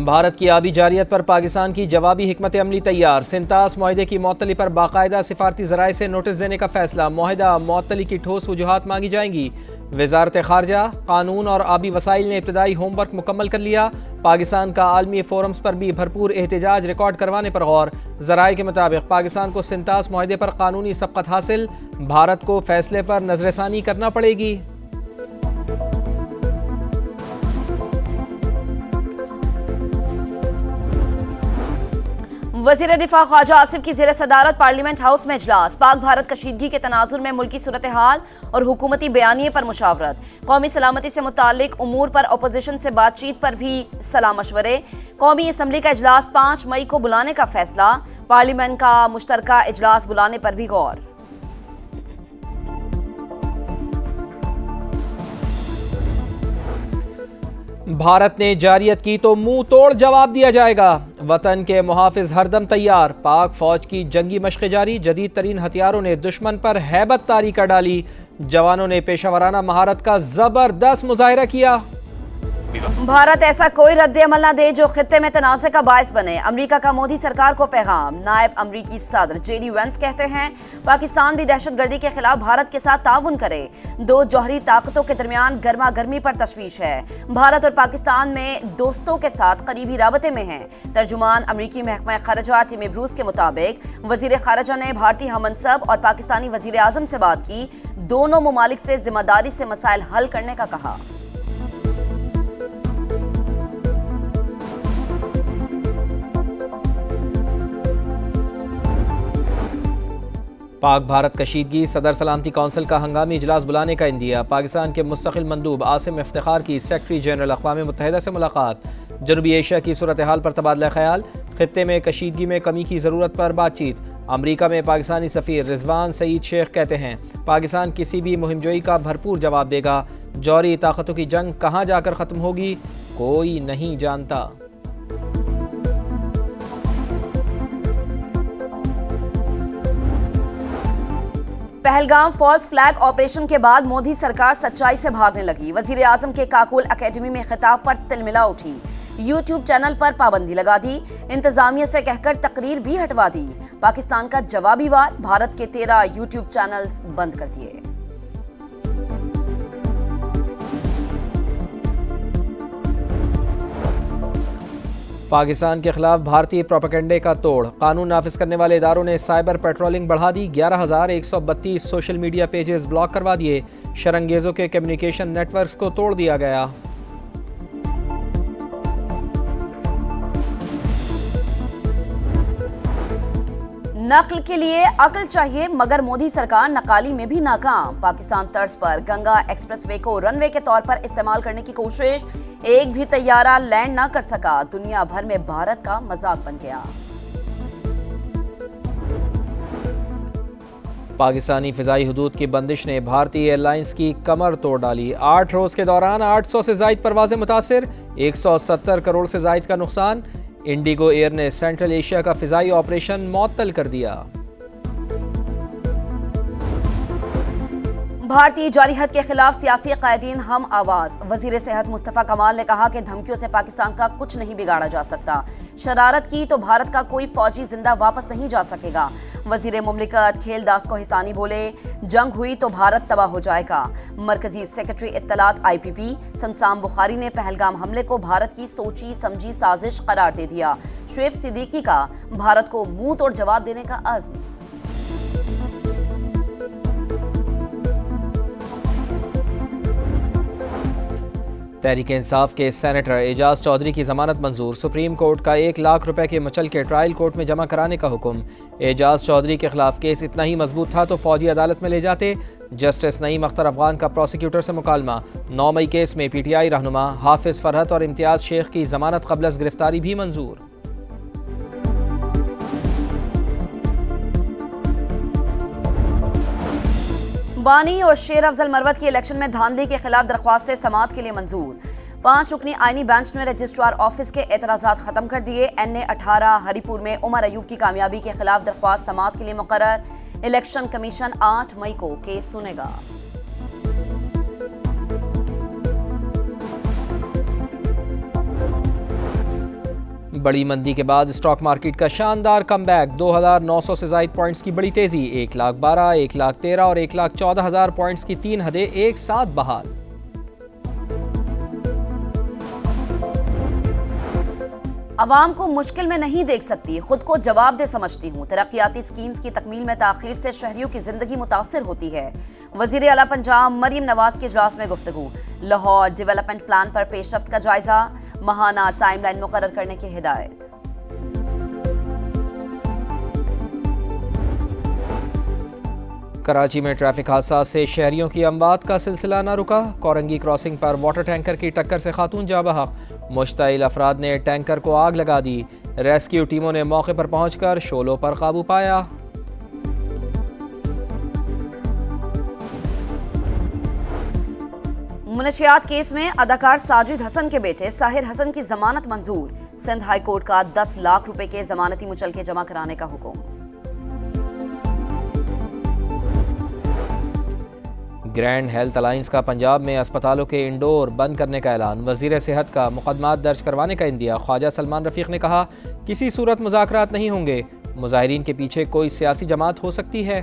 भारत की आबी जारियत पर पाकिस्तान की जवाबी हिकमत अमली तैयार। सिंतास मुआहदे की मअतली पर बाकायदा सिफारती ज़राए से नोटिस देने का फैसला। मुआहदा मअतली की ठोस वजूहात मांगी जाएंगी। वजारत खारजा, कानून और आबी वसाइल ने इब्तदाई होमवर्क मुकम्मल कर लिया। पाकिस्तान का आलमी फोरम्स पर भी भरपूर एहतजाज रिकॉर्ड करवाने पर गौर। ज़राए के मुताबिक पाकिस्तान को सिंतास मुआहदे पर कानूनी सबकत हासिल। भारत को फैसले पर नजरसानी करना पड़ेगी। वज़ीर दिफा ख्वाजा आसिफ की ज़ेर सदारत पार्लियामेंट हाउस में इजलास। पाक भारत कशीदगी के तनाजुर में मुल्की सूरत हाल और हुकूमती बयानिए पर मुशावरत। कौमी सलामती से मुतालिक उमूर पर अपोजिशन से बातचीत पर भी सलाह मशवरे। कौमी असम्बली का इजलास 5 मई को बुलाने का फैसला। पार्लियामेंट का मुश्तरका इजलास बुलाने पर भी गौर। भारत ने जारियत की तो मुंह तोड़ जवाब दिया जाएगा। वतन के मुहाफिज हरदम तैयार। पाक फौज की जंगी मशक़ें जारी। जदीद तरीन हथियारों ने दुश्मन पर हैबत तारी कर डाली। जवानों ने पेशावराना महारत का जबरदस्त मुजाहिरा किया। भारत ऐसा कोई रद्द अमल न दे जो खित्ते में तनाज़े का बायस बने। अमरीका का मोदी सरकार को पैगाम। नायब अमरीकी सदर जेडी वेंस कहते हैं पाकिस्तान भी दहशतगर्दी के खिलाफ भारत के साथ ताउन करे। दो जौहरी ताकतों के दरमियान गर्मा गर्मी पर तशवीश है। भारत और पाकिस्तान में दोस्तों के साथ करीबी राबते में हैं। तर्जुमान अमरीकी महकमा खारजा टिम ब्रूस के मुताबिक वजीर खारजा ने भारतीय हममनसब और पाकिस्तानी वजीर आजम से बात की। दोनों ममालिक से जिम्मेदारी से मसाइल हल करने का कहा। पाक भारत कशीदगी। सदर सलामती कौंसिल का हंगामी इजलास बुलाने का इंदिया। पाकिस्तान के मुस्तकिल मंदूब आसिम इफ्तिखार की सेक्रेटरी जनरल अक़वाम मुत्तहिदा से मुलाकात। जनूबी एशिया की सूरत हाल पर तबादला ख्याल। खित्ते में कशीदगी में कमी की ज़रूरत पर बातचीत। अमरीका में पाकिस्तानी सफ़ीर रिजवान सईद शेख कहते हैं पाकिस्तान किसी भी मुहिमजोई का भरपूर जवाब देगा। जौहरी ताकतों की जंग कहाँ जाकर ख़त्म होगी कोई नहीं जानता। पहलगाम फॉल्स फ्लैग ऑपरेशन के बाद मोदी सरकार सच्चाई से भागने लगी। वजीर आजम के काकुल अकेडमी में खिताब पर तिलमिला उठी। यूट्यूब चैनल पर पाबंदी लगा दी। इंतजामिया से कहकर तकरीर भी हटवा दी। पाकिस्तान का जवाबी वार। भारत के 13 यूट्यूब चैनल्स बंद कर दिए। पाकिस्तान के खिलाफ भारतीय प्रोपेगेंडे का तोड़। कानून नाफिज करने वाले इदारों ने साइबर पेट्रोलिंग बढ़ा दी। 11,132 सोशल मीडिया पेजेस ब्लॉक करवा दिए। शरंगेजों के कम्युनिकेशन नेटवर्क्स को तोड़ दिया गया। नक्ल के लिए अक्ल चाहिए मगर मोदी सरकार नकाली में भी नाकाम। पाकिस्तान तर्ज पर गंगा एक्सप्रेसवे को रनवे के तौर पर इस्तेमाल करने की कोशिश। एक भी तैयारा लैंड ना कर सका। दुनिया भर में भारत का मजाक बन गया। पाकिस्तानी फिजाई हुदूद की बंदिश ने भारतीय एयरलाइंस की कमर तोड़ डाली। 8 रोज के दौरान 800 से जायद परवाजें मुतासिर। 170 करोड़ से जायद का नुकसान। इंडिगो एयर ने सेंट्रल एशिया का फिजाई ऑपरेशन मुअत्तल कर दिया। भारतीय जारहत के खिलाफ सियासी कायदीन हम आवाज। वजीर सेहत मुस्तफा कमाल ने कहा कि धमकियों से पाकिस्तान का कुछ नहीं बिगाड़ा जा सकता। शरारत की तो भारत का कोई फौजी जिंदा वापस नहीं जा सकेगा। वजीर मुमलिकत खेलदास कोहिस्तानी बोले जंग हुई तो भारत तबाह हो जाएगा। मरकजी सेक्रेटरी इत्तलात IPP शमसाम बुखारी ने पहलगाम हमले को भारत की सोची समझी साजिश करार दे दिया। शुएब सिद्दीकी का भारत को मुंह तोड़ जवाब देने का अज़्म। तहरीक इंसाफ के सेनेटर एजाज चौधरी की जमानत मंजूर। सुप्रीम कोर्ट का 1 लाख रुपए के मचल के ट्रायल कोर्ट में जमा कराने का हुक्म। एजाज चौधरी के खिलाफ केस इतना ही मजबूत था तो फौजी अदालत में ले जाते। जस्टिस नईम अख्तर अफगान का प्रोसिक्यूटर से मुकालमा। 9 मई केस में PTI रहनुमा हाफिज फरहत और इम्तियाज शेख की जमानत कबल अज़ गिरफ्तारी भी मंजूर। बानी और शेर अफजल मरवत की इलेक्शन में धांधली के खिलाफ दरख्वास्तें समाअत के लिए मंजूर। 5 रुकनी आईनी बेंच ने रजिस्ट्रार ऑफिस के एतराज़ात खत्म कर दिए। NA 18 हरीपुर में उमर अयूब की कामयाबी के खिलाफ दरख्वास्त समाअत के लिए मुकर्रर। इलेक्शन कमीशन 8 मई को केस सुनेगा। बड़ी मंदी के बाद स्टॉक मार्केट का शानदार कमबैक। 2,900 से ज़ायद पॉइंट्स की बड़ी तेजी। 1,12,000, 1,13,000 और 1,14,000 पॉइंट्स की 3 हदें एक साथ बहाल। अवाम को मुश्किल में नहीं देख सकती, खुद को जवाबदेह समझती हूँ। तरक्याती स्कीम्स की तकमील में ताखीर से शहरियों की जिंदगी मुतासिर होती है। वजीर आला पंजाब मरियम नवाज के इजलास में गुफ्तगू। लाहौर डेवलपमेंट प्लान पर पेशरफ्त का जायजा। माहाना टाइमलाइन मुकर्रर करने की हिदायत। कराची में ट्रैफिक हादसा से शहरियों की अमवात का सिलसिला न रुका। कोरंगी क्रॉसिंग पर वाटर टैंकर की टक्कर से खातून जाँ बहक। मुश्तइल अफराद ने टैंकर को आग लगा दी। रेस्क्यू टीमों ने मौके पर पहुंचकर शोलों पर काबू पाया। मुनशियात केस में अदाकार साजिद हसन के बेटे साहिर हसन की जमानत मंजूर। सिंध हाई कोर्ट का 10 लाख रुपए के जमानती मुचलके जमा कराने का हुक्म। ग्रैंड हेल्थ अलायंस का पंजाब में अस्पतालों के इंडोर बंद करने का ऐलान। वजीर सेहत का मुकदमात दर्ज करवाने का इंदिया। ख्वाजा सलमान रफीक ने कहा, किसी सूरत मुज़ाकरात नहीं होंगे। मुज़ाहिरीन के पीछे कोई सियासी जमात हो सकती है।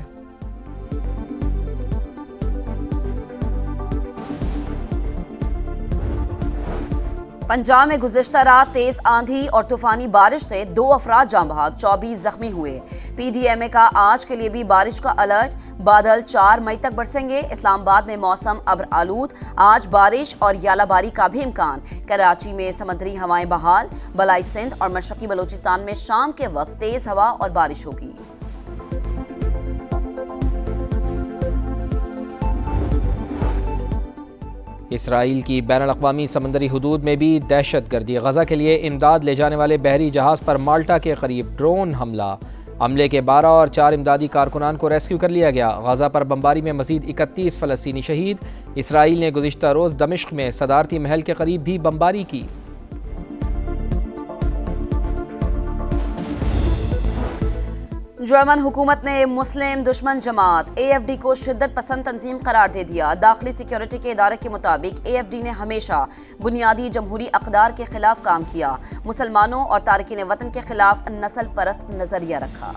पंजाब में गुज़िश्ता रात तेज आंधी और तूफानी बारिश से 2 अफराद जाँ बहक, 24 जख्मी हुए। PDMA का आज के लिए भी बारिश का अलर्ट। बादल 4 मई तक बरसेंगे। इस्लामाबाद में मौसम अब्र आलूद, आज बारिश और यालाबारी का भी इम्कान। कराची में समुद्री हवाएं बहाल। बलाई सिंध और मशरकी बलूचिस्तान में शाम के वक्त तेज हवा और बारिश होगी। इसराइल की बैनुल-अक़वामी समंदरी हुदूद में भी दहशत गर्दी। गजा के लिए इमदाद ले जाने वाले बहरी जहाज़ पर माल्टा के करीब ड्रोन हमला। हमले के 12 और 4 इमदादी कारकुनान को रेस्क्यू कर लिया गया। गजा पर बमबारी में मजीद 31 फ़लस्तीनी शहीद। इसराइल ने गुज़िश्ता रोज़ दमिश्क में सदारती महल के करीब भी बमबारी की। जर्मन हुकूमत ने मुस्लिम दुश्मन जमात AFD को शिद्दत पसंद तंजीम करार दे दिया। दाखिली सिक्योरिटी के इदारे के मुताबिक AFD ने हमेशा बुनियादी जमहूरी अक़दार के खिलाफ काम किया। मुसलमानों और तारकीन वतन के खिलाफ नस्ल परस्त नजरिया रखा।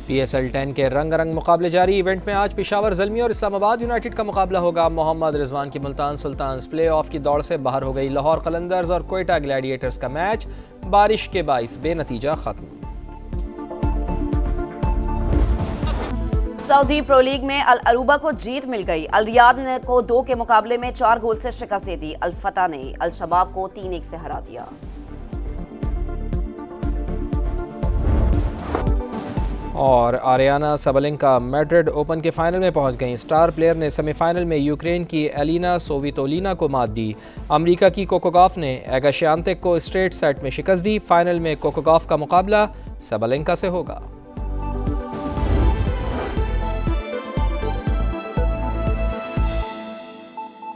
PSL 10 के रंग मुकाबले जारी। इवेंट में आज पेशावर ज़ल्मी और इस्लामाबाद यूनाइटेड का मुकाबला होगा। मोहम्मद रिजवान की मुल्तान सुल्तान्स प्ले ऑफ की दौड़ से बाहर हो गई। लाहौर कलंदर्स और कोयटा ग्लैडिएटर्स का मैच बारिश के बाइस बेनतीजा खत्म। सऊदी प्रो लीग में अल अरूबा को जीत मिल गई। अल रियाद को 2 के मुकाबले में 4 गोल से शिकस्त दे दी। अल फतह ने अल शबाब को 3-1 से हरा दिया। और आरियाना सबलेंका मैड्रिड ओपन के फाइनल में पहुंच गईं। स्टार प्लेयर ने सेमीफाइनल में यूक्रेन की एलिना सोवितोलिना को मात दी। अमेरिका की कोको गॉफ ने एगा श्यानतेक को स्ट्रेट सेट में शिकस्त दी। फाइनल में कोको गॉफ का मुकाबला सबलेंका से होगा।